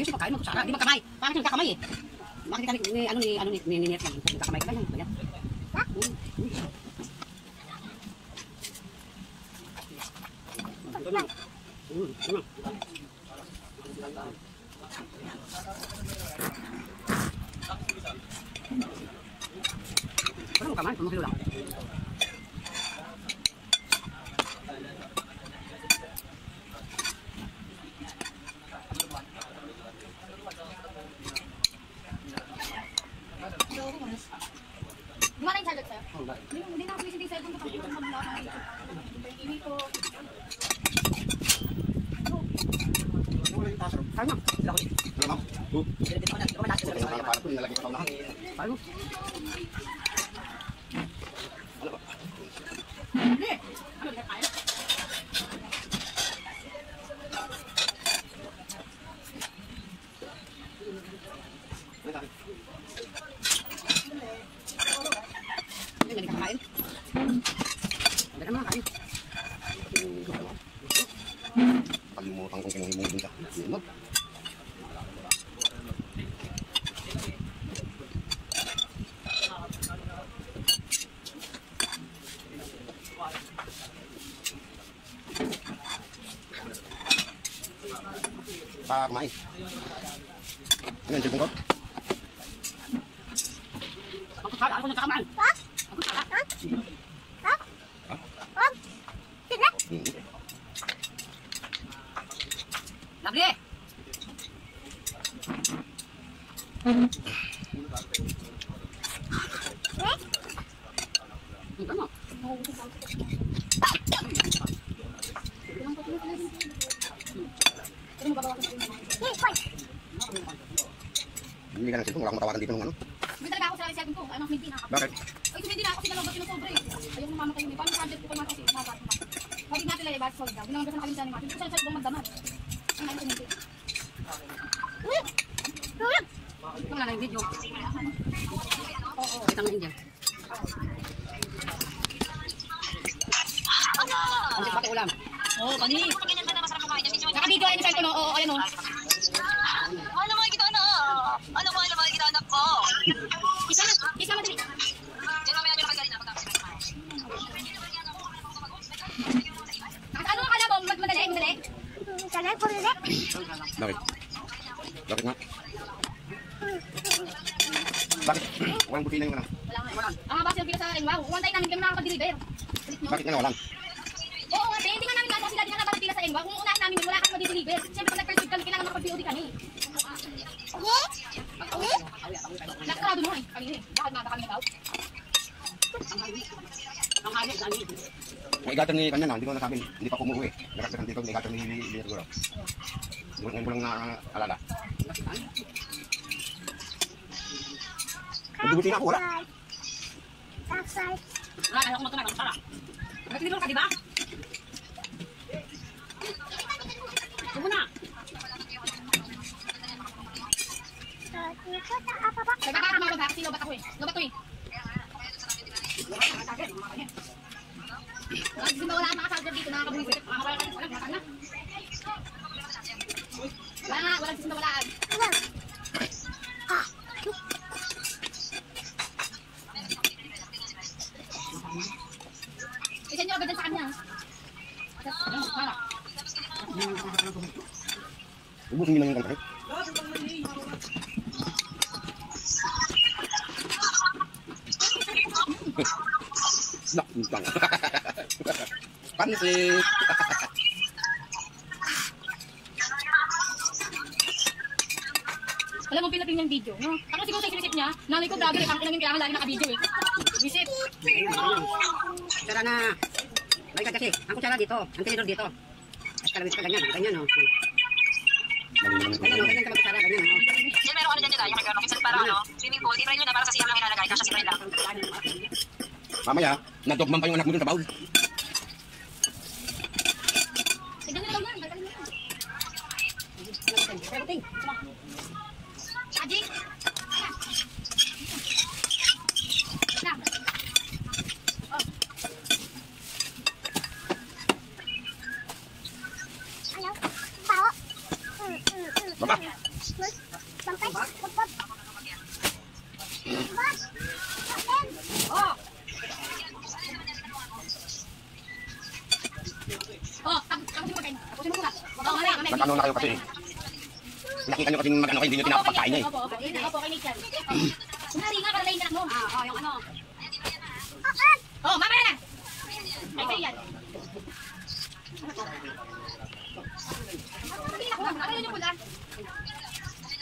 Ayos yung pagkain mo, Sarah. Di magkamay. Bakit yung kakamay eh? Bakit ka ni Net lang? Kakamay ka lang. Ganyan. Ha? Parang kamay, pamukilo lang. Gimana yung charger sa'yo? Hindi na ako yung cellphone ko pag mag-lock ng hindi ko... Kaya mo? Sila ko eh. Sila mo? Paano? Hindi ka kakain. Hindi ka makakain. Kalimutan kong kinahimong din ka. Yunod. Kumain. Ano yung cellphone ko? Ako kala, ako nagkakamaan. Ha? Ako kala. Ha? Ha? Sige. Lovely eh. Ito mo. Hindi ka ng cellphone, wala akong matawagan dito ng ano. Hindi talaga ako sa cellphone ko. Ano, hindi na ako. Bakit? Ay, hindi na ako sila lang sinusobra eh. Ayaw mo mama kayo ni. Paano charger ko pa natin kasi mabat pa. Pwede natin lang i-batch solid daw. Ginawag sa nakalimsan ni Martin. Ito sa cellphone magdamag. Ang ayos hindi. Ito nga lang yung video. Oo. Kita mo yun dyan. Ang sikpati ulam. Oo, pani. Naka-video ay ni cellphone mo. Oo, ayan o. Ano makikita na? Ano makikita anak ko? Isa madali. Diyan mamaya nyo pagkalina. Ano akala mo? Madali? Madali? Bakit? Bakit nga? Bakit? Walang buti na yung ano. Wala. Ang mga base yung sa akin, wow. One time namin kami nakakadeliver. Bakit nga nawalan? Oo, kasi hindi nga namin ano sila, di nga namin pila sa Enwa. Kung unahin namin, wala kang madideliver. Siyempre, kung nag-first week kami, kailangan makapag-POD kami. Nakakado mo eh. Kami eh. Bakit nga ba kami nag-out? Ang hali, dami. Ang igatan ni kanya na, hindi ko nasabi. Hindi pa kumuwi. Nakasikan dito, ang igatan ni Lili siguro. Ngayon ko lang naalala. Magbubuti na ako, wala. Wala, ayaw ko matunay. Ang sarap. Nag-deliver ka, di ba? Huwag mo na. Nagkakakamalo ba? Kasi lobat ako eh. Lobat ko eh. Kasi wala ang mga charger dito, nakakabuhisit. Wala na. Walang sisim na walaan. Isa nyo agad sa kanya. Ubusin nyo lang yung kantay. Snack lang. Pansit. Alam mo, pinating niyang video, no? Ako siguro sa isip niya, nanay ko grabe, ang inang yung kailangan lagi naka-video eh. Visit. Kutsara na. Balikan kasi. Ang kutsara dito. Ang tinidor dito. Kalawit ka ganyan. Ganyan o. Ganyan o. Ganyan ka magkutsara. Ganyan o. Diyan meron ano dyan nila, yung mag-official para ano, swimming pool. Libre nyo na para sa CR lang ilalagay, kasya si lang. Mamaya, nadogman pa yung anak mo dun sa baul. Tignan nila lang yan. Balikan nila yan. Ajing. Na. Baba. Ano na kayo kasi. Nakita nyo kasing mag-ano kayo, hindi nyo pinapapagkain eh. Opo, kay Nick yan. Kumari nga, para lain anak mo. Yung ano. Oh, mamaya na! Ay, kayo yan. Sabi na ko, ayun yung pula.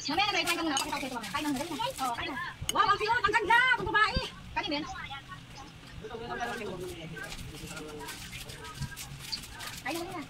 Mamaya na, kain ka muna. Pakita ko sa'yo mamaya. Kain na muna. Oh, kain na. Wow, ang cute, ang ganda, ang babae. Kanin mo yan? Kain na muna.